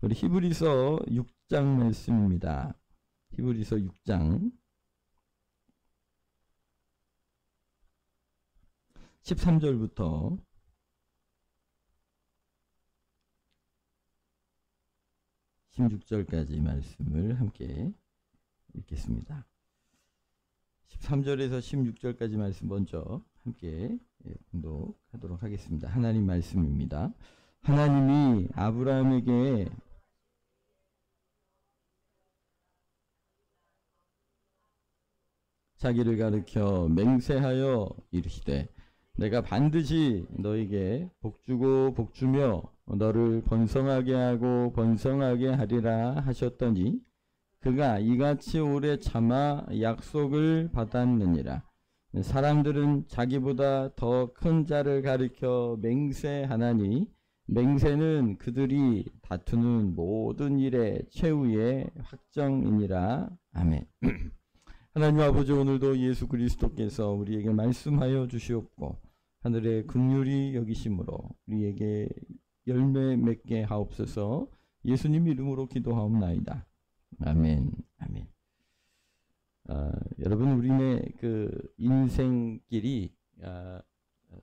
우리 히브리서 6장 말씀입니다. 히브리서 6장 13절부터 16절까지 말씀을 함께 읽겠습니다. 13절에서 16절까지 말씀 먼저 함께 공독하도록 하겠습니다. 하나님 말씀입니다. 하나님이 아브라함에게 자기를 가르쳐 맹세하여 이르시되 내가 반드시 너에게 복주고 복주며 너를 번성하게 하고 번성하게 하리라 하셨더니 그가 이같이 오래 참아 약속을 받았느니라. 사람들은 자기보다 더 큰 자를 가리켜 맹세하나니 맹세는 그들이 다투는 모든 일의 최후의 확정이니라. 아멘. 하나님 아버지, 오늘도 예수 그리스도께서 우리에게 말씀하여 주시옵고 하늘의 긍휼히 여기심으로 우리에게 열매 맺게 하옵소서. 예수님 이름으로 기도하옵나이다. 아멘. 아멘. 여러분, 우리네 그 인생길이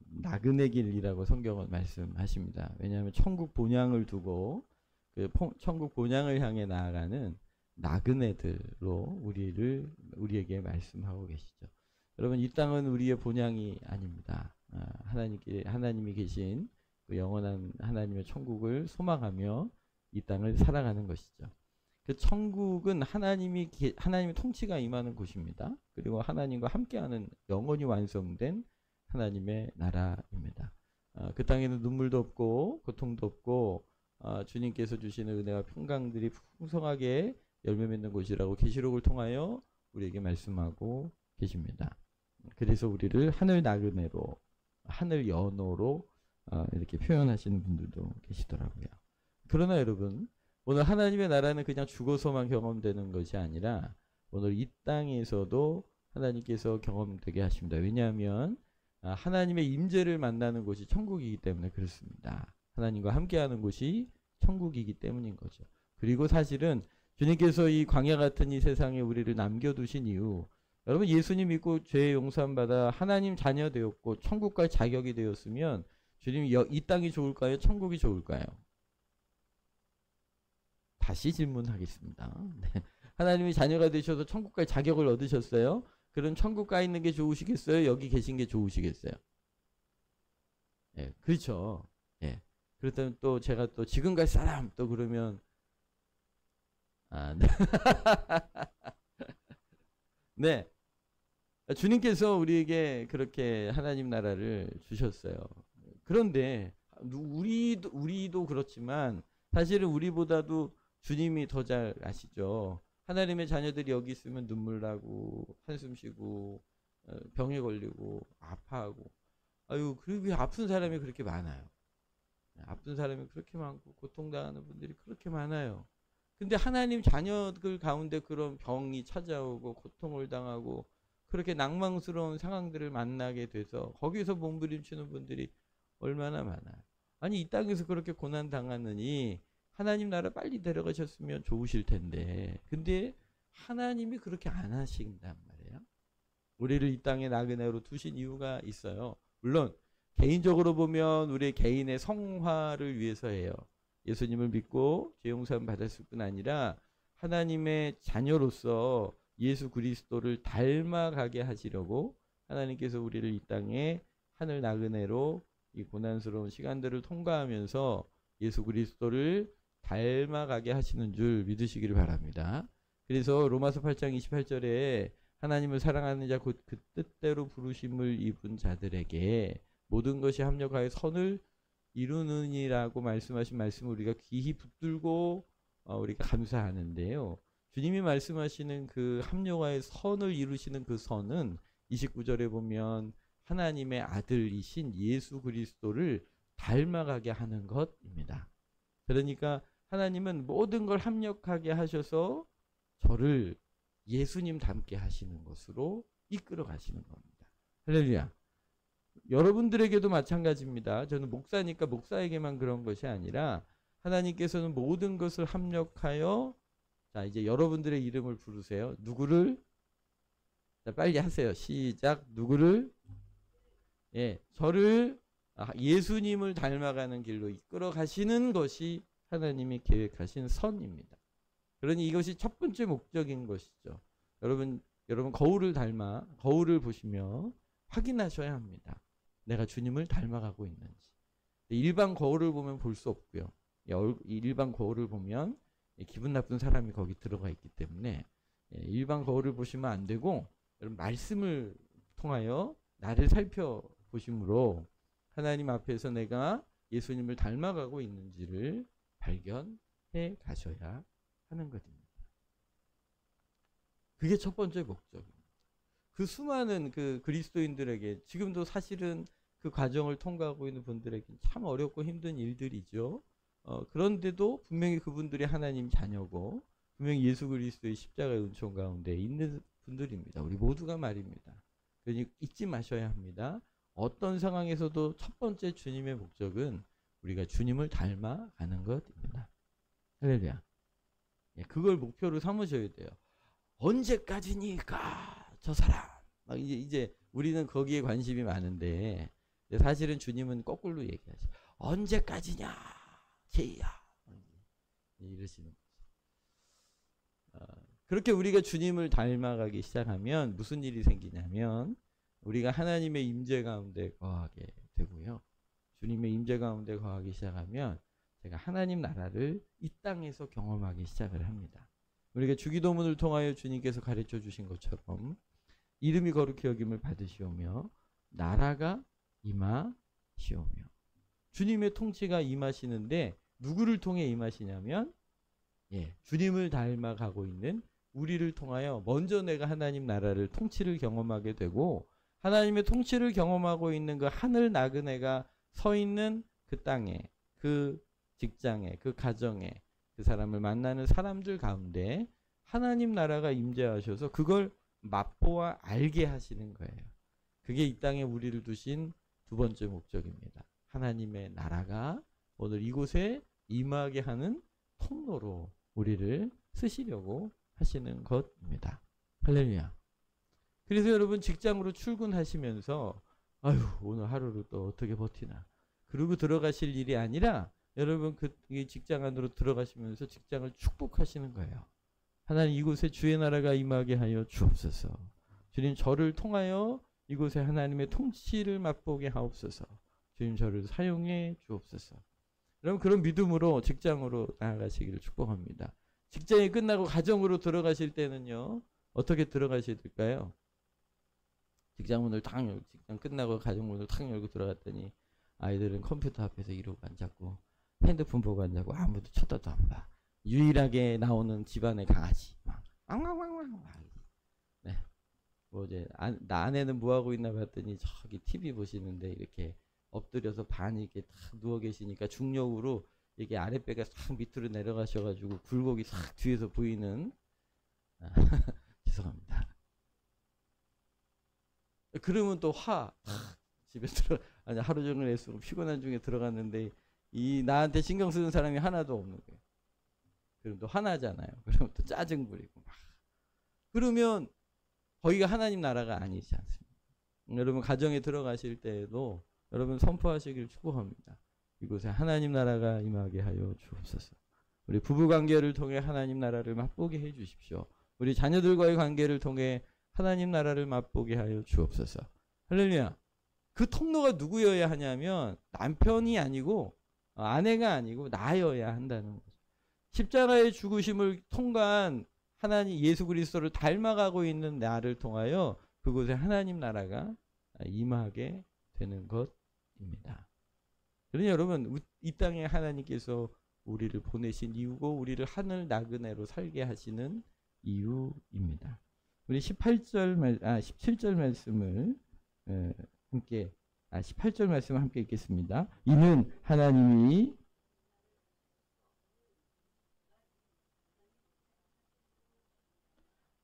나그네 길이라고 성경은 말씀하십니다. 왜냐하면 천국 본향을 두고 그 천국 본향을 향해 나아가는 나그네들로 우리에게 말씀하고 계시죠. 여러분, 이 땅은 우리의 본향이 아닙니다. 하나님이 계신 그 영원한 하나님의 천국을 소망하며 이 땅을 살아가는 것이죠. 그 천국은 하나님의 통치가 임하는 곳입니다. 그리고 하나님과 함께하는 영원히 완성된 하나님의 나라입니다. 그 땅에는 눈물도 없고 고통도 없고 주님께서 주시는 은혜와 평강들이 풍성하게 열매 맺는 곳이라고 계시록을 통하여 우리에게 말씀하고 계십니다. 그래서 우리를 하늘 나그네로, 하늘 연호로 이렇게 표현하시는 분들도 계시더라고요. 그러나 여러분, 오늘 하나님의 나라는 그냥 죽어서만 경험되는 것이 아니라 오늘 이 땅에서도 하나님께서 경험되게 하십니다. 왜냐하면 하나님의 임재를 만나는 곳이 천국이기 때문에 그렇습니다. 하나님과 함께하는 곳이 천국이기 때문인 거죠. 그리고 사실은 주님께서 이 광야 같은 이 세상에 우리를 남겨두신 이유, 여러분 예수님 믿고 죄 용서받아 하나님 자녀 되었고 천국 갈 자격이 되었으면 주님이 이 땅이 좋을까요? 천국이 좋을까요? 다시 질문하겠습니다. 네. 하나님이 자녀가 되셔서 천국 갈 자격을 얻으셨어요. 그럼 천국 가 있는 게 좋으시겠어요? 여기 계신 게 좋으시겠어요? 예, 그렇죠. 예. 그렇다면 또 제가 또 지금 갈 사람 또 그러면 네. 네. 주님께서 우리에게 그렇게 하나님 나라를 주셨어요. 그런데 우리도 그렇지만 사실은 우리보다도 주님이 더 잘 아시죠. 하나님의 자녀들이 여기 있으면 눈물 나고 한숨 쉬고 병에 걸리고 아파하고 그리고 아픈 사람이 그렇게 많아요. 아픈 사람이 그렇게 많고 고통당하는 분들이 그렇게 많아요. 근데 하나님 자녀들 가운데 그런 병이 찾아오고 고통을 당하고 그렇게 낭망스러운 상황들을 만나게 돼서 거기서 몸부림치는 분들이 얼마나 많아요. 아니, 이 땅에서 그렇게 고난 당하느니 하나님 나라 빨리 데려가셨으면 좋으실 텐데, 근데 하나님이 그렇게 안 하신단 말이에요. 우리를 이 땅에 나그네로 두신 이유가 있어요. 물론 개인적으로 보면 우리 개인의 성화를 위해서예요. 예수님을 믿고 죄 용서를 받았을 뿐 아니라 하나님의 자녀로서 예수 그리스도를 닮아가게 하시려고 하나님께서 우리를 이 땅에 하늘 나그네로 이 고난스러운 시간들을 통과하면서 예수 그리스도를 닮아가게 하시는 줄 믿으시기를 바랍니다. 그래서 로마서 8장 28절에 하나님을 사랑하는 자 곧 그 뜻대로 부르심을 입은 자들에게 모든 것이 합력하여 선을 이루느니라고 말씀하신 말씀을 우리가 귀히 붙들고 우리가 감사하는데요. 주님이 말씀하시는 그 합력하여 선을 이루시는 그 선은 29절에 보면 하나님의 아들이신 예수 그리스도를 닮아가게 하는 것입니다. 그러니까 하나님은 모든 걸 합력하게 하셔서 저를 예수님 닮게 하시는 것으로 이끌어 가시는 겁니다. 할렐루야. 여러분들에게도 마찬가지입니다. 저는 목사니까 목사에게만 그런 것이 아니라 하나님께서는 모든 것을 합력하여, 자 이제 여러분들의 이름을 부르세요. 누구를? 자 빨리 하세요. 시작. 누구를? 예, 저를 예수님을 닮아가는 길로 이끌어 가시는 것이 하나님이 계획하신 선입니다. 그러니 이것이 첫 번째 목적인 것이죠. 여러분 거울을 보시며 확인하셔야 합니다. 내가 주님을 닮아가고 있는지. 일반 거울을 보면 볼 수 없고요. 일반 거울을 보면 기분 나쁜 사람이 거기 들어가 있기 때문에 일반 거울을 보시면 안 되고, 여러분 말씀을 통하여 나를 살펴보심으로 하나님 앞에서 내가 예수님을 닮아가고 있는지를 발견해 가셔야 하는 것입니다. 그게 첫 번째 목적입니다. 그 수많은 그 그리스도인들에게 지금도 사실은 그 과정을 통과하고 있는 분들에게 참 어렵고 힘든 일들이죠. 그런데도 분명히 그분들이 하나님 자녀고 분명히 예수 그리스도의 십자가의 은총 가운데 있는 분들입니다. 우리 모두가 말입니다. 그러니 잊지 마셔야 합니다. 어떤 상황에서도 첫 번째 주님의 목적은 우리가 주님을 닮아가는 것입니다. 할렐루야. 그걸 목표로 삼으셔야 돼요. 언제까지니까 저 사람. 이제 우리는 거기에 관심이 많은데 사실은 주님은 거꾸로 얘기하죠. 언제까지냐 제이야. 이러시는 거죠. 그렇게 우리가 주님을 닮아가기 시작하면 무슨 일이 생기냐면 우리가 하나님의 임재 가운데 거하게 되고요. 주님의 임재 가운데 거하기 시작하면 제가 하나님 나라를 이 땅에서 경험하기 시작을 합니다. 우리가 주기도문을 통하여 주님께서 가르쳐 주신 것처럼 이름이 거룩히 여김을 받으시오며 나라가 임하시오며, 주님의 통치가 임하시는데 누구를 통해 임하시냐면 주님을 닮아가고 있는 우리를 통하여 먼저 내가 하나님 나라를 통치를 경험하게 되고, 하나님의 통치를 경험하고 있는 그 하늘 나그네가 서 있는 그 땅에, 그 직장에, 그 가정에, 그 사람을 만나는 사람들 가운데 하나님 나라가 임재하셔서 그걸 맛보아 알게 하시는 거예요. 그게 이 땅에 우리를 두신 두 번째 목적입니다. 하나님의 나라가 오늘 이곳에 임하게 하는 통로로 우리를 쓰시려고 하시는 것입니다. 할렐루야. 그래서 여러분 직장으로 출근하시면서 아유 오늘 하루를 또 어떻게 버티나 그러고 들어가실 일이 아니라 여러분 그 직장 안으로 들어가시면서 직장을 축복하시는 거예요. 하나님 이곳에 주의 나라가 임하게 하여 주옵소서. 주님 저를 통하여 이곳에 하나님의 통치를 맛보게 하옵소서. 주님 저를 사용해 주옵소서. 여러분 그런 믿음으로 직장으로 나아가시기를 축복합니다. 직장이 끝나고 가정으로 들어가실 때는요. 어떻게 들어가셔야 될까요? 직장 문을 탁 열고 직장 끝나고 가정 문을 탁 열고 들어갔더니 아이들은 컴퓨터 앞에서 이러고 앉았고 핸드폰 보고 앉았고 아무도 쳐다도 안 봐. 유일하게 나오는 집안의 강아지 막 앙앙앙앙. 네. 뭐 이제 나 아내는 뭐 하고 있나 봤더니 저기 TV 보시는데 이렇게 엎드려서 반이 이렇게 탁 누워 계시니까 중력으로 이게 아랫배가 싹 밑으로 내려가셔가지고 굴곡이 싹 뒤에서 보이는 죄송합니다. 그러면 또 집에 아니 하루 종일 애쓰고 피곤한 중에 들어갔는데 이 나한테 신경 쓰는 사람이 하나도 없는 거예요. 그럼 또 화나잖아요. 그러면 또 짜증 부리고 막. 그러면 거기가 하나님 나라가 아니지 않습니까? 여러분 가정에 들어가실 때에도 여러분 선포하시길 축복합니다. 이곳에 하나님 나라가 임하게 하여 주옵소서. 우리 부부관계를 통해 하나님 나라를 맛보게 해 주십시오. 우리 자녀들과의 관계를 통해 하나님 나라를 맛보게 하여 주옵소서. 할렐루야. 그 통로가 누구여야 하냐면 남편이 아니고 아내가 아니고 나여야 한다는 거죠. 십자가의 죽으심을 통과한 하나님 예수 그리스도를 닮아가고 있는 나를 통하여 그곳에 하나님 나라가 임하게 되는 것입니다. 그러니 여러분 이 땅에 하나님께서 우리를 보내신 이유고 우리를 하늘 나그네로 살게 하시는 이유입니다. 우리 17절 말씀을 함께 18절 말씀을 함께 읽겠습니다. 이는 하나님이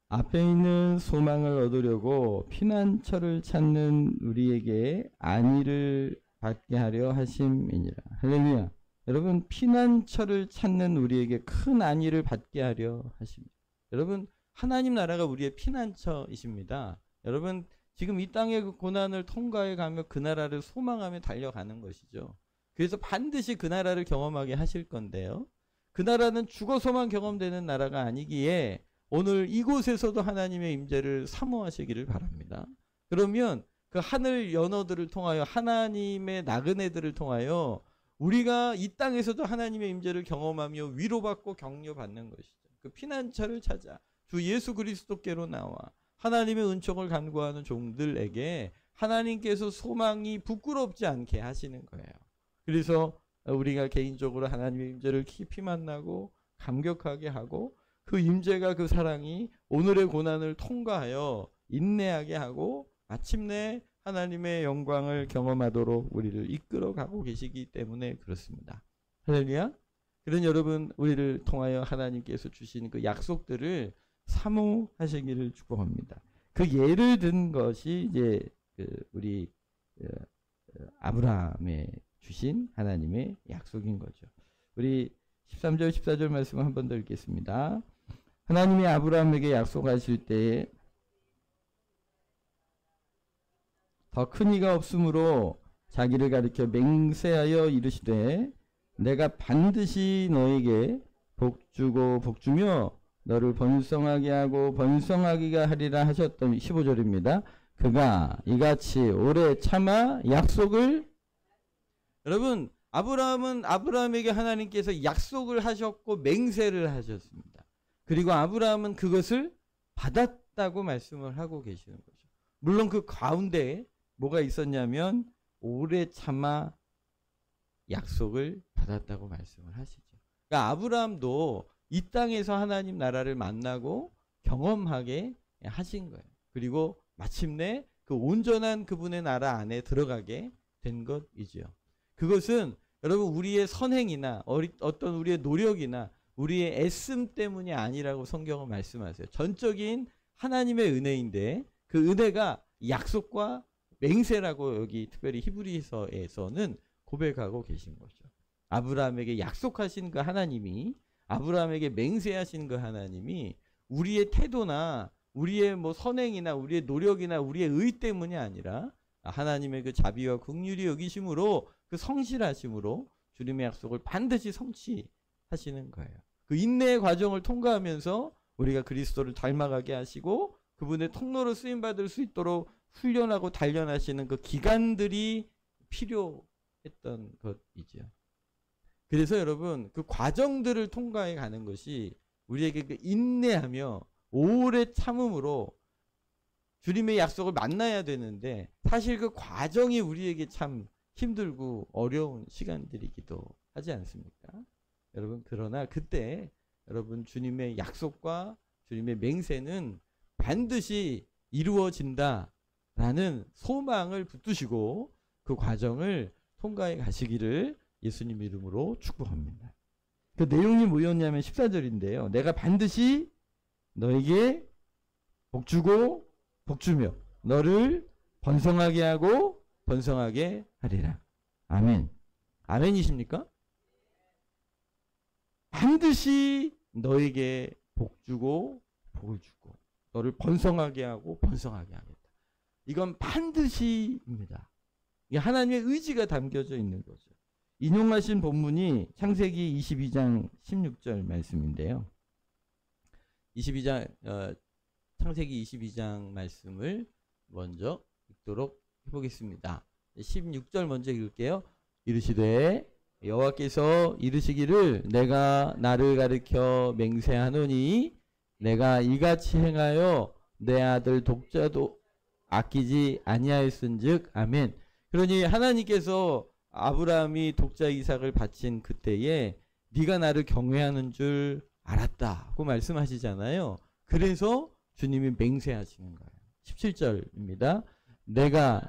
앞에 있는 소망을 얻으려고 피난처를 찾는 우리에게 안위를 받게 하려 하심이니라. 할렐루야. 여러분 피난처를 찾는 우리에게 큰 안위를 받게 하려 하십니다. 여러분 하나님 나라가 우리의 피난처이십니다. 여러분 지금 이 땅의 그 고난을 통과해 가며 그 나라를 소망하며 달려가는 것이죠. 그래서 반드시 그 나라를 경험하게 하실 건데요. 그 나라는 죽어서만 경험되는 나라가 아니기에 오늘 이곳에서도 하나님의 임재를 사모하시기를 바랍니다. 그러면 그 하늘 연어들을 통하여 하나님의 나그네들을 통하여 우리가 이 땅에서도 하나님의 임재를 경험하며 위로받고 격려받는 것이죠. 그 피난처를 찾아 주 예수 그리스도께로 나와 하나님의 은총을 간구하는 종들에게 하나님께서 소망이 부끄럽지 않게 하시는 거예요. 그래서 우리가 개인적으로 하나님의 임재를 깊이 만나고 감격하게 하고 그 임재가 그 사랑이 오늘의 고난을 통과하여 인내하게 하고 마침내 하나님의 영광을 경험하도록 우리를 이끌어가고 계시기 때문에 그렇습니다. 할렐루야. 그런 여러분 우리를 통하여 하나님께서 주신 그 약속들을 사모하시기를 축복합니다. 그 예를 든 것이 이제 우리 아브라함에 주신 하나님의 약속인 거죠. 우리 13절 14절 말씀을 한 번 더 읽겠습니다. 하나님이 아브라함에게 약속하실 때에 더 큰 이가 없으므로 자기를 가리켜 맹세하여 이르시되 내가 반드시 너에게 복주고 복주며 너를 번성하게 하고 번성하기가 하리라 하셨던 15절입니다. 그가 이같이 오래 참아 약속을 여러분 아브라함은 아브라함에게 하나님께서 약속을 하셨고 맹세를 하셨습니다. 그리고 아브라함은 그것을 받았다고 말씀을 하고 계시는 거죠. 물론 그 가운데 뭐가 있었냐면 오래 참아 약속을 받았다고 말씀을 하시죠. 그러니까 아브라함도 이 땅에서 하나님 나라를 만나고 경험하게 하신 거예요. 그리고 마침내 그 온전한 그분의 나라 안에 들어가게 된 것이죠. 그것은 여러분 우리의 선행이나 어떤 우리의 노력이나 우리의 애씀 때문이 아니라고 성경은 말씀하세요. 전적인 하나님의 은혜인데 그 은혜가 약속과 맹세라고 여기 특별히 히브리서에서는 고백하고 계신 거죠. 아브라함에게 약속하신 그 하나님이 아브라함에게 맹세하신 그 하나님이 우리의 태도나 우리의 뭐 선행이나 우리의 노력이나 우리의 의 때문이 아니라 하나님의 그 자비와 긍휼이 여기심으로 그 성실하심으로 주님의 약속을 반드시 성취하시는 거예요. 그 인내의 과정을 통과하면서 우리가 그리스도를 닮아가게 하시고 그분의 통로로 쓰임받을 수 있도록 훈련하고 단련하시는 그 기간들이 필요했던 것이죠. 그래서 여러분 그 과정들을 통과해 가는 것이 우리에게 그 인내하며 오래 참음으로 주님의 약속을 만나야 되는데 사실 그 과정이 우리에게 참 힘들고 어려운 시간들이기도 하지 않습니까? 여러분 그러나 그때 여러분 주님의 약속과 주님의 맹세는 반드시 이루어진다라는 소망을 붙드시고 그 과정을 통과해 가시기를 예수님 이름으로 축복합니다. 그 내용이 뭐였냐면 14절인데요. 내가 반드시 너에게 복주고 복주며 너를 번성하게 하고 번성하게 하리라. 아멘. 아멘이십니까? 반드시 너에게 복주고 복을 주고 너를 번성하게 하고 번성하게 하겠다. 이건 반드시입니다. 이게 하나님의 의지가 담겨져 있는 거죠. 인용하신 본문이 창세기 22장 16절 말씀인데요. 창세기 22장 말씀을 먼저 읽도록 해보겠습니다. 16절 먼저 읽을게요. 이르시되 여호와께서 이르시기를 내가 나를 가리켜 맹세하노니 내가 이같이 행하여 내 아들 독자도 아끼지 아니하였은즉 아멘. 그러니 하나님께서 아브라함이 독자 이삭을 바친 그때에 네가 나를 경외하는 줄 알았다고 말씀하시잖아요. 그래서 주님이 맹세하시는 거예요. 17절입니다. 내가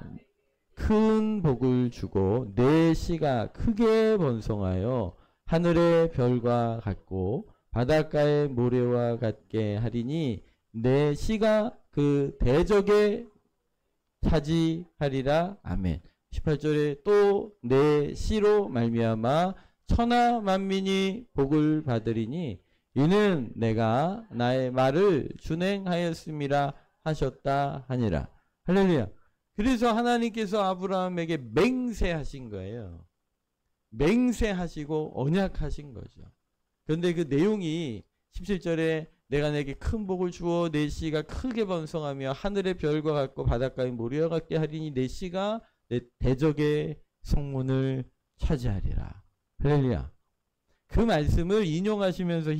큰 복을 주고 내 씨가 크게 번성하여 하늘의 별과 같고 바닷가의 모래와 같게 하리니 내 씨가 그 대적에 차지하리라. 아멘. 18절에 또 내 씨로 말미암아 천하 만민이 복을 받으리니 이는 내가 나의 말을 준행하였음이라 하셨다 하니라. 할렐루야. 그래서 하나님께서 아브라함에게 맹세하신 거예요. 맹세하시고 언약하신 거죠. 그런데 그 내용이 17절에 내가 내게 큰 복을 주어 내 씨가 크게 번성하며 하늘의 별과 같고 바닷가의 모래와 같게 하리니 내 씨가 내 대적의 성문을 차지하리라. 할렐루야. 그 말씀을 인용하시면서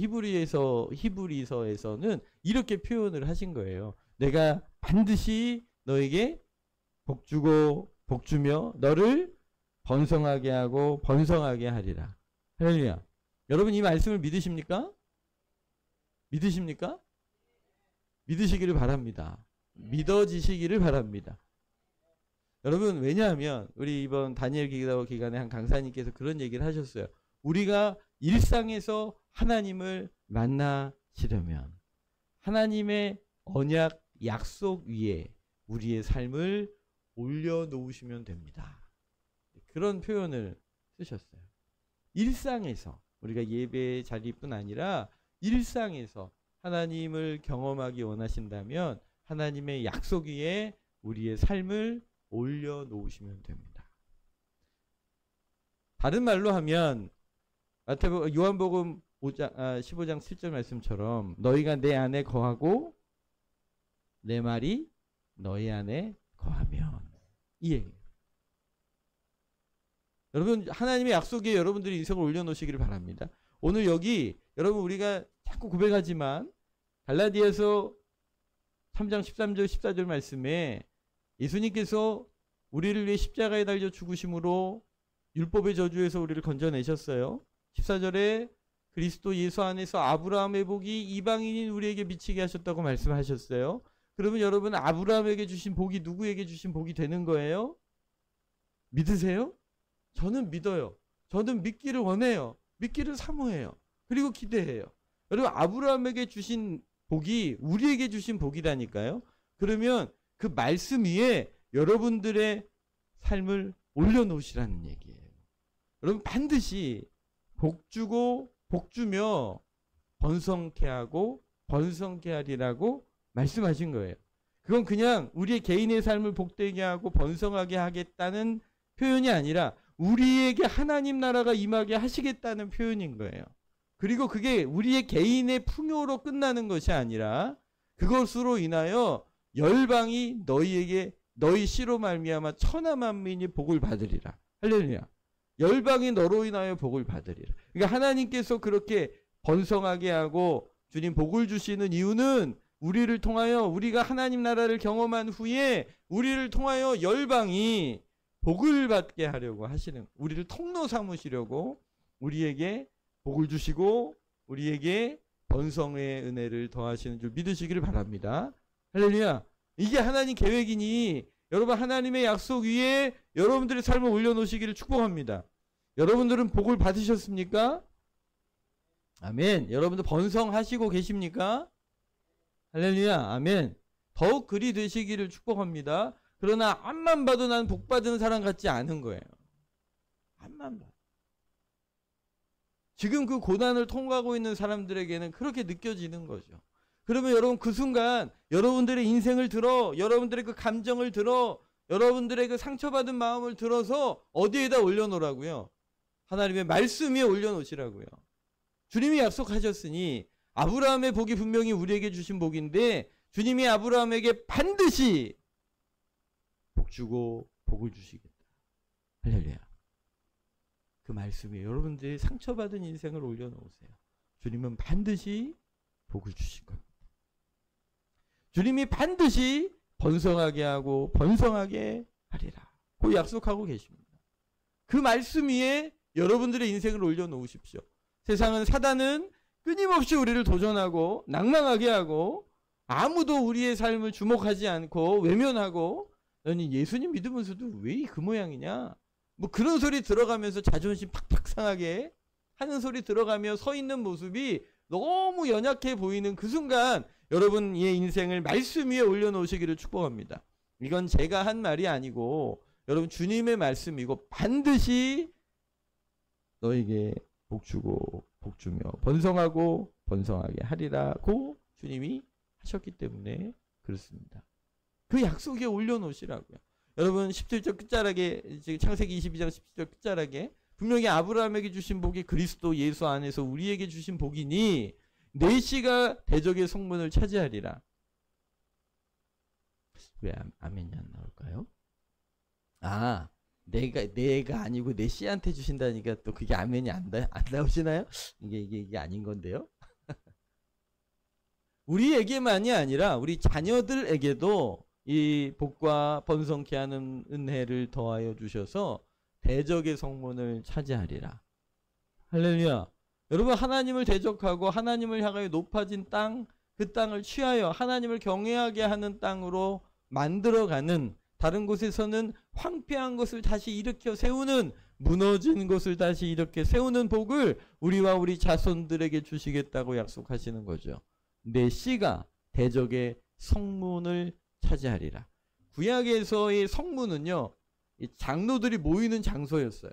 히브리서에서는 이렇게 표현을 하신 거예요. 내가 반드시 너에게 복 주고 복 주며 너를 번성하게 하고 번성하게 하리라. 할렐루야. 여러분 이 말씀을 믿으십니까? 믿으십니까? 믿으시기를 바랍니다. 믿어지시기를 바랍니다. 여러분 왜냐하면 우리 이번 다니엘 기간에 한 강사님께서 그런 얘기를 하셨어요. 우리가 일상에서 하나님을 만나시려면 하나님의 언약 약속 위에 우리의 삶을 올려놓으시면 됩니다. 그런 표현을 쓰셨어요. 일상에서 우리가 예배 자리뿐 아니라 일상에서 하나님을 경험하기 원하신다면 하나님의 약속 위에 우리의 삶을 올려놓으시면 됩니다. 다른 말로 하면 요한복음 15장 7절 말씀처럼 너희가 내 안에 거하고 내 말이 너희 안에 거하면 이 얘기예요. 여러분 하나님의 약속에 여러분들이 인생을 올려놓으시기를 바랍니다. 오늘 여기 여러분 우리가 자꾸 고백하지만 갈라디아서 3장 13절 14절 말씀에 예수님께서 우리를 위해 십자가에 달려 죽으심으로 율법의 저주에서 우리를 건져내셨어요. 14절에 그리스도 예수 안에서 아브라함의 복이 이방인인 우리에게 미치게 하셨다고 말씀하셨어요. 그러면 여러분 아브라함에게 주신 복이 누구에게 주신 복이 되는 거예요? 믿으세요? 저는 믿어요. 저는 믿기를 원해요. 믿기를 사모해요. 그리고 기대해요. 여러분 아브라함에게 주신 복이 우리에게 주신 복이라니까요. 그러면 그 말씀 위에 여러분들의 삶을 올려놓으시라는 얘기예요. 여러분 반드시 복 주고 복 주며 번성케 하고 번성케 하리라고 말씀하신 거예요. 그건 그냥 우리의 개인의 삶을 복되게 하고 번성하게 하겠다는 표현이 아니라 우리에게 하나님 나라가 임하게 하시겠다는 표현인 거예요. 그리고 그게 우리의 개인의 풍요로 끝나는 것이 아니라 그것으로 인하여 열방이 너희에게 너희 씨로 말미암아 천하 만민이 복을 받으리라. 할렐루야. 열방이 너로 인하여 복을 받으리라. 그러니까 하나님께서 그렇게 번성하게 하고 주님 복을 주시는 이유는 우리를 통하여 우리가 하나님 나라를 경험한 후에 우리를 통하여 열방이 복을 받게 하려고 하시는, 우리를 통로 삼으시려고 우리에게 복을 주시고 우리에게 번성의 은혜를 더하시는 줄 믿으시기를 바랍니다. 할렐루야. 이게 하나님 계획이니 여러분 하나님의 약속 위에 여러분들의 삶을 올려놓으시기를 축복합니다. 여러분들은 복을 받으셨습니까? 아멘. 여러분들 번성하시고 계십니까? 할렐루야. 아멘. 더욱 그리 되시기를 축복합니다. 그러나 앞만 봐도 난 복 받은 사람 같지 않은 거예요. 앞만 봐. 지금 그 고난을 통과하고 있는 사람들에게는 그렇게 느껴지는 거죠. 그러면 여러분 그 순간 여러분들의 인생을 들어, 여러분들의 그 감정을 들어, 여러분들의 그 상처받은 마음을 들어서 어디에다 올려놓으라고요? 하나님의 말씀 위에 올려놓으시라고요. 주님이 약속하셨으니 아브라함의 복이 분명히 우리에게 주신 복인데 주님이 아브라함에게 반드시 복 주고 복을 주시겠다. 할렐루야. 그 말씀에 여러분들이 상처받은 인생을 올려놓으세요. 주님은 반드시 복을 주실 겁니다. 주님이 반드시 번성하게 하고 번성하게 하리라. 그 약속하고 계십니다. 그 말씀 위에 여러분들의 인생을 올려놓으십시오. 세상은, 사단은 끊임없이 우리를 도전하고 낭망하게 하고 아무도 우리의 삶을 주목하지 않고 외면하고 너는 예수님 믿으면서도 왜 그 모양이냐? 뭐 그런 소리 들어가면서 자존심 팍팍 상하게 하는 소리 들어가며 서 있는 모습이 너무 연약해 보이는 그 순간 여러분의 인생을 말씀 위에 올려놓으시기를 축복합니다. 이건 제가 한 말이 아니고 여러분 주님의 말씀이고 반드시 너에게 복주고 복주며 번성하고 번성하게 하리라고 주님이 하셨기 때문에 그렇습니다. 그 약속에 올려놓으시라고요. 여러분 17절 끝자락에 창세기 22장 17절 끝자락에 분명히 아브라함에게 주신 복이 그리스도 예수 안에서 우리에게 주신 복이니 내 씨가 대적의 성문을 차지하리라. 왜 아멘이 안 나올까요? 아, 내가 아니고 내 씨한테 주신다니까 또 그게 아멘이 안 나오시나요? 이게 아닌 건데요. 우리에게만이 아니라 우리 자녀들에게도 이 복과 번성케 하는 은혜를 더하여 주셔서 대적의 성문을 차지하리라. 할렐루야. 여러분 하나님을 대적하고 하나님을 향하여 높아진 땅, 그 땅을 취하여 하나님을 경외하게 하는 땅으로 만들어가는, 다른 곳에서는 황폐한 것을 다시 일으켜 세우는, 무너진 것을 다시 이렇게 세우는 복을 우리와 우리 자손들에게 주시겠다고 약속하시는 거죠. 내 씨가 대적의 성문을 차지하리라. 구약에서의 성문은요, 이 장로들이 모이는 장소였어요.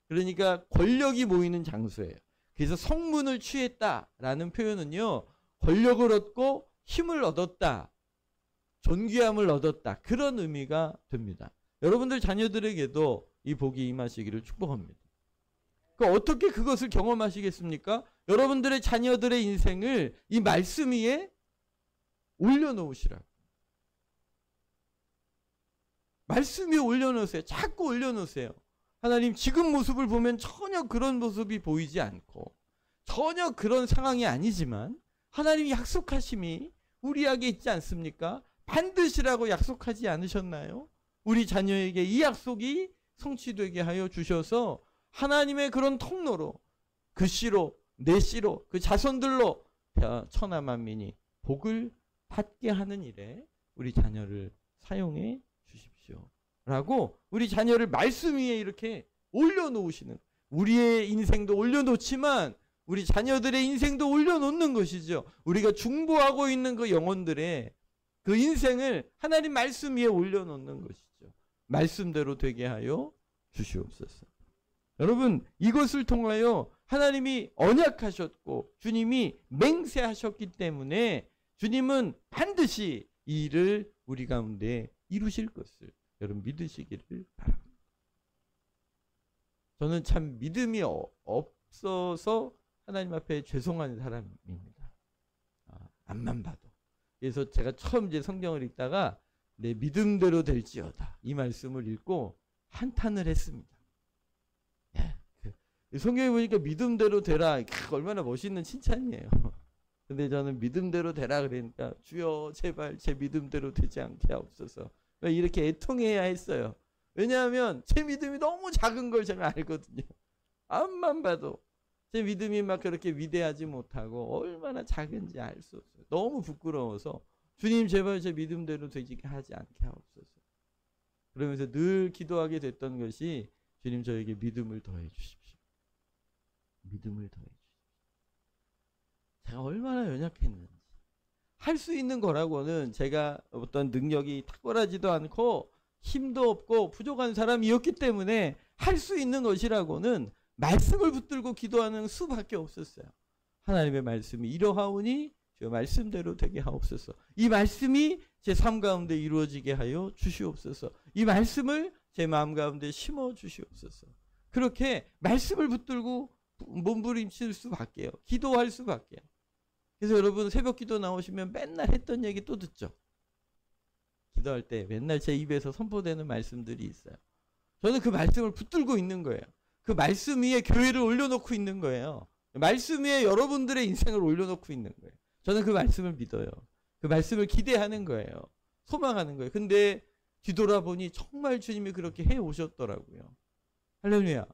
그러니까 권력이 모이는 장소예요. 그래서 성문을 취했다라는 표현은요, 권력을 얻고 힘을 얻었다, 존귀함을 얻었다, 그런 의미가 됩니다. 여러분들 자녀들에게도 이 복이 임하시기를 축복합니다. 어떻게 그것을 경험하시겠습니까? 여러분들의 자녀들의 인생을 이 말씀 위에 올려놓으시라고. 말씀 위에 올려놓으세요. 자꾸 올려놓으세요. 하나님, 지금 모습을 보면 전혀 그런 모습이 보이지 않고 전혀 그런 상황이 아니지만 하나님이 약속하심이 우리에게 있지 않습니까? 반드시라고 약속하지 않으셨나요? 우리 자녀에게 이 약속이 성취되게 하여 주셔서 하나님의 그런 통로로, 그 씨로, 내 씨로, 그 자손들로 천하 만민이 복을 받게 하는 일에 우리 자녀를 사용해 주십시오 라고 우리 자녀를 말씀 위에 이렇게 올려놓으시는, 우리의 인생도 올려놓지만 우리 자녀들의 인생도 올려놓는 것이죠. 우리가 중보하고 있는 그 영혼들의 그 인생을 하나님 말씀 위에 올려놓는 것이죠. 말씀대로 되게 하여 주시옵소서. 여러분, 이것을 통하여 하나님이 언약하셨고 주님이 맹세하셨기 때문에 주님은 반드시 이 일을 우리 가운데 이루실 것을 여러분 믿으시기를 바랍니다. 저는 참 믿음이 없어서 하나님 앞에 죄송한 사람입니다. 앞만 봐도. 그래서 제가 처음 이제 성경을 읽다가 내 믿음대로 될지어다, 이 말씀을 읽고 한탄을 했습니다. 성경에 보니까 믿음대로 되라, 얼마나 멋있는 칭찬이에요. 근데 저는 믿음대로 되라 그러니까 주여 제발 제 믿음대로 되지 않게 하옵소서, 이렇게 애통해야 했어요. 왜냐하면 제 믿음이 너무 작은 걸 제가 알거든요. 앞만 봐도 제 믿음이 막 그렇게 위대하지 못하고 얼마나 작은지 알 수 없어요. 너무 부끄러워서 주님 제발 제 믿음대로 되지 하지 않게 하옵소서. 그러면서 늘 기도하게 됐던 것이 주님 저에게 믿음을 더해 주십시오. 믿음을 더해 주십시오. 제가 얼마나 연약했는지. 할 수 있는 거라고는 제가 어떤 능력이 탁월하지도 않고 힘도 없고 부족한 사람이었기 때문에 할 수 있는 것이라고는 말씀을 붙들고 기도하는 수밖에 없었어요. 하나님의 말씀이 이러하오니 저 말씀대로 되게 하옵소서. 이 말씀이 제 삶 가운데 이루어지게 하여 주시옵소서. 이 말씀을 제 마음 가운데 심어 주시옵소서. 그렇게 말씀을 붙들고 몸부림칠 수밖에요. 기도할 수밖에요. 그래서 여러분 새벽 기도 나오시면 맨날 했던 얘기 또 듣죠. 기도할 때 맨날 제 입에서 선포되는 말씀들이 있어요. 저는 그 말씀을 붙들고 있는 거예요. 그 말씀 위에 교회를 올려놓고 있는 거예요. 말씀 위에 여러분들의 인생을 올려놓고 있는 거예요. 저는 그 말씀을 믿어요. 그 말씀을 기대하는 거예요. 소망하는 거예요. 근데 뒤돌아보니 정말 주님이 그렇게 해오셨더라고요. 할렐루야.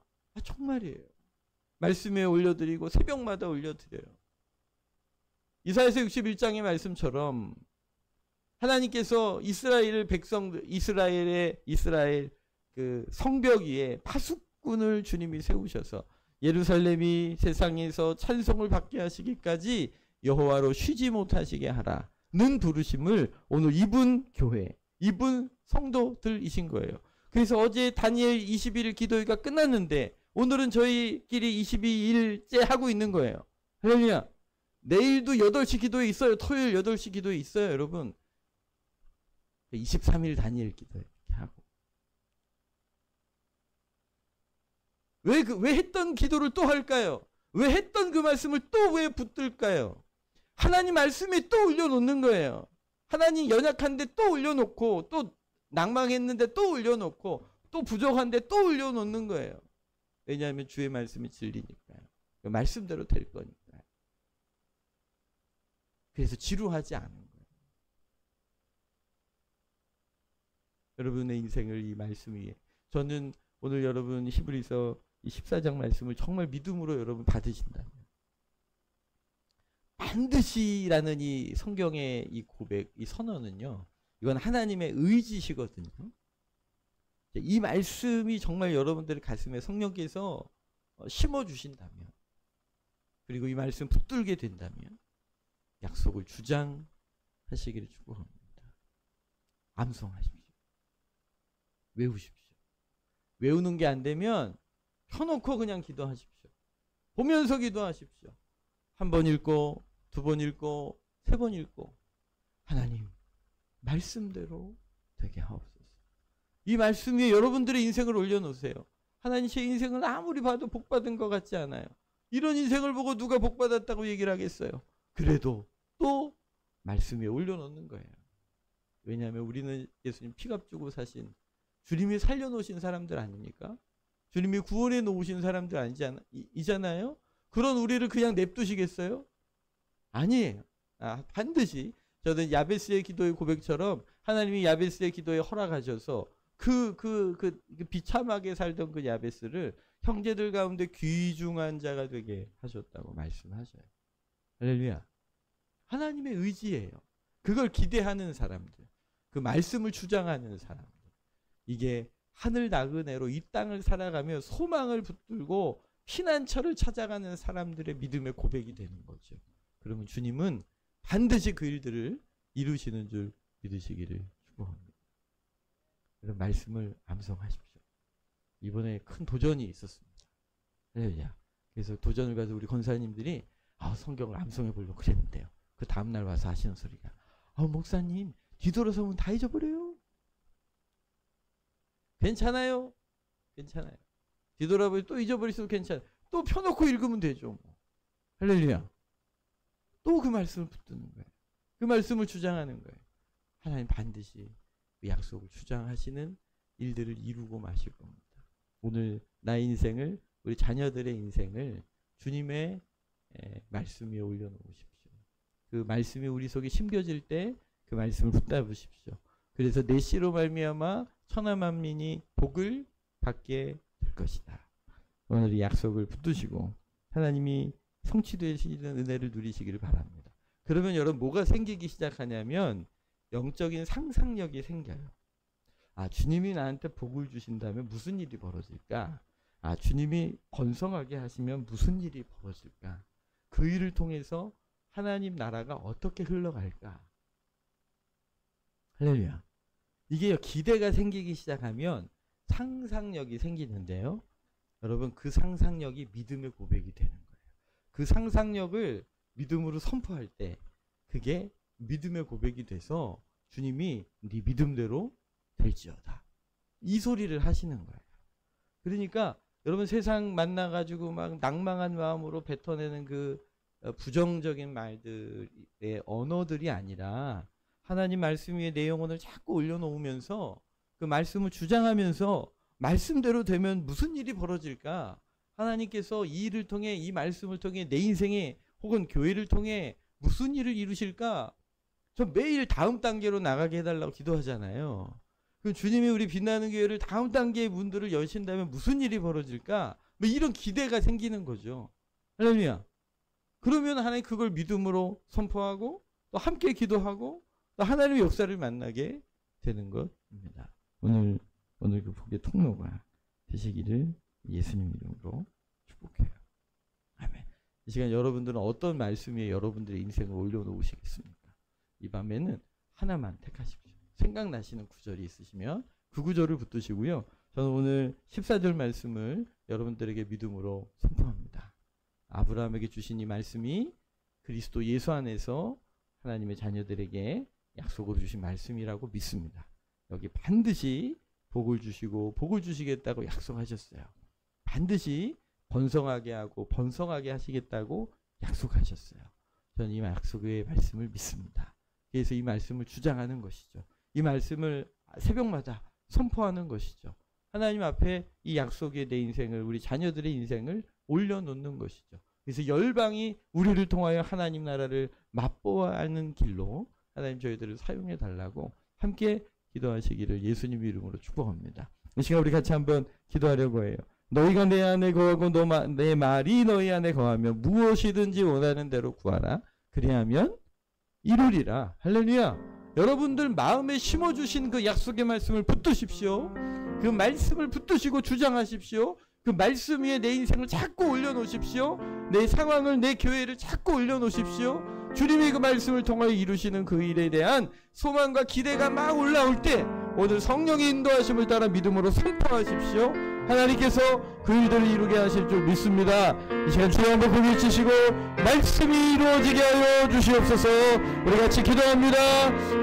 정말이에요. 말씀 위에 올려드리고 새벽마다 올려드려요. 이사야서 61장의 말씀처럼 하나님께서 이스라엘 그 성벽 위에 파수꾼을 주님이 세우셔서 예루살렘이 세상에서 찬송을 받게 하시기까지 여호와로 쉬지 못하시게 하라는 부르심을 오늘 이분 교회, 이분 성도들이신 거예요. 그래서 어제 다니엘 21일 기도회가 끝났는데 오늘은 저희끼리 22일째 하고 있는 거예요. 할렐루야. 내일도 8시 기도에 있어요. 토요일 8시 기도에 있어요, 여러분. 23일 단일 기도 이렇게 하고. 왜 했던 기도를 또 할까요? 왜 했던 그 말씀을 또 왜 붙들까요? 하나님 말씀에 또 올려놓는 거예요. 하나님 연약한데 또 올려놓고, 또 낭망했는데 또 올려놓고, 또 부족한데 또 올려놓는 거예요. 왜냐하면 주의 말씀이 진리니까요. 그 말씀대로 될 거니까요. 그래서 지루하지 않은 거예요. 여러분의 인생을 이 말씀 위에, 저는 오늘 여러분 히브리서 14장 말씀을 정말 믿음으로 여러분 받으신다면 반드시라는 이 성경의 이 고백, 이 선언은요, 이건 하나님의 의지시거든요. 이 말씀이 정말 여러분들의 가슴에 성령께서 심어주신다면, 그리고 이 말씀 붙들게 된다면 약속을 주장하시기를 축복합니다. 암송하십시오. 외우십시오. 외우는 게 안 되면 켜놓고 그냥 기도하십시오. 보면서 기도하십시오. 한 번 읽고, 두 번 읽고, 세 번 읽고, 하나님 말씀대로 되게 하옵소서. 이 말씀 위에 여러분들의 인생을 올려놓으세요. 하나님, 제 인생을 아무리 봐도 복받은 것 같지 않아요. 이런 인생을 보고 누가 복받았다고 얘기를 하겠어요. 그래도 또 말씀 위에 올려놓는 거예요. 왜냐하면 우리는 예수님 피값 주고 사신, 주님이 살려놓으신 사람들 아닙니까? 주님이 구원해 놓으신 사람들 아니잖아요? 그런 우리를 그냥 냅두시겠어요? 아니에요. 반드시 저는 야베스의 기도의 고백처럼 하나님이 야베스의 기도에 허락하셔서 그 비참하게 살던 그 야베스를 형제들 가운데 귀중한 자가 되게 하셨다고 말씀하셔요. 할렐루야. 하나님의 의지예요. 그걸 기대하는 사람들, 그 말씀을 주장하는 사람들, 이게 하늘 나그네로 이 땅을 살아가며 소망을 붙들고 피난처를 찾아가는 사람들의 믿음의 고백이 되는 거죠. 그러면 주님은 반드시 그 일들을 이루시는 줄 믿으시기를 축복합니다. 그런 말씀을 암송하십시오. 이번에 큰 도전이 있었습니다. 할렐루야. 그래서 도전을 가서 우리 권사님들이 성경을 암송해 보려고 그랬는데요. 그 다음날 와서 하시는 소리가, 목사님 뒤돌아서면 다 잊어버려요. 괜찮아요. 괜찮아요. 뒤돌아보면 또 잊어버릴 수도 괜찮아요. 또 펴놓고 읽으면 되죠. 뭐. 할렐루야. 또 그 말씀을 붙드는 거예요. 그 말씀을 주장하는 거예요. 하나님 반드시 그 약속을 주장하시는 일들을 이루고 마실 겁니다. 오늘 나의 인생을, 우리 자녀들의 인생을 주님의 말씀 위에 올려놓으십시오. 그 말씀이 우리 속에 심겨질 때 그 말씀을 붙잡으십시오. 그래서 내 씨로 말미암아 천하 만민이 복을 받게 될 것이다. 오늘 이 약속을 붙드시고 하나님이 성취되시는 은혜를 누리시기를 바랍니다. 그러면 여러분 뭐가 생기기 시작하냐면 영적인 상상력이 생겨요. 주님이 나한테 복을 주신다면 무슨 일이 벌어질까? 주님이 번성하게 하시면 무슨 일이 벌어질까? 그 일을 통해서 하나님 나라가 어떻게 흘러갈까? 할렐루야. 이게 기대가 생기기 시작하면 상상력이 생기는데요. 여러분 그 상상력이 믿음의 고백이 되는 거예요. 그 상상력을 믿음으로 선포할 때 그게 믿음의 고백이 돼서 주님이 네 믿음대로 될지어다. 이 소리를 하시는 거예요. 그러니까 여러분 세상 만나가지고 막 낭망한 마음으로 뱉어내는 그 부정적인 말들의 언어들이 아니라 하나님 말씀 위에 내 영혼을 자꾸 올려놓으면서 그 말씀을 주장하면서 말씀대로 되면 무슨 일이 벌어질까? 하나님께서 이 일을 통해, 이 말씀을 통해 내 인생에 혹은 교회를 통해 무슨 일을 이루실까? 저 매일 다음 단계로 나가게 해달라고 기도하잖아요. 그럼 주님이 우리 빛나는 교회를 다음 단계의 문들을 여신다면 무슨 일이 벌어질까? 뭐 이런 기대가 생기는 거죠. 할렐루야. 그러면 하나님 그걸 믿음으로 선포하고 또 함께 기도하고 또 하나님의 역사를 만나게 되는 것입니다. 오늘 그 복의 통로가 되시기를 예수님 이름으로 축복해요. 아멘. 이 시간 여러분들은 어떤 말씀 위에 여러분들의 인생을 올려놓으시겠습니까? 이 밤에는 하나만 택하십시오. 생각나시는 구절이 있으시면 그 구절을 붙드시고요. 저는 오늘 14절 말씀을 여러분들에게 믿음으로 선포합니다. 아브라함에게 주신 이 말씀이 그리스도 예수 안에서 하나님의 자녀들에게 약속을 주신 말씀이라고 믿습니다. 여기 반드시 복을 주시고 복을 주시겠다고 약속하셨어요. 반드시 번성하게 하고 번성하게 하시겠다고 약속하셨어요. 저는 이 약속의 말씀을 믿습니다. 그래서 이 말씀을 주장하는 것이죠. 이 말씀을 새벽마다 선포하는 것이죠. 하나님 앞에 이 약속의 내 인생을, 우리 자녀들의 인생을 올려놓는 것이죠. 그래서 열방이 우리를 통하여 하나님 나라를 맛보아하는 길로 하나님 저희들을 사용해 달라고 함께 기도하시기를 예수님 이름으로 축복합니다. 이 시간 우리 같이 한번 기도하려고 해요. 너희가 내 안에 거하고 내 말이 너희 안에 거하며 무엇이든지 원하는 대로 구하라. 그리하면 이루리라. 할렐루야. 여러분들 마음에 심어주신 그 약속의 말씀을 붙드십시오. 그 말씀을 붙드시고 주장하십시오. 그 말씀 위에 내 인생을 자꾸 올려놓으십시오. 내 상황을, 내 교회를 자꾸 올려놓으십시오. 주님이 그 말씀을 통하여 이루시는 그 일에 대한 소망과 기대가 막 올라올 때 오늘 성령의 인도하심을 따라 믿음으로 선포하십시오. 하나님께서 그 일들을 이루게 하실 줄 믿습니다. 이 시간 주여 한번 고개치시고 말씀이 이루어지게 하여 주시옵소서. 우리 같이 기도합니다.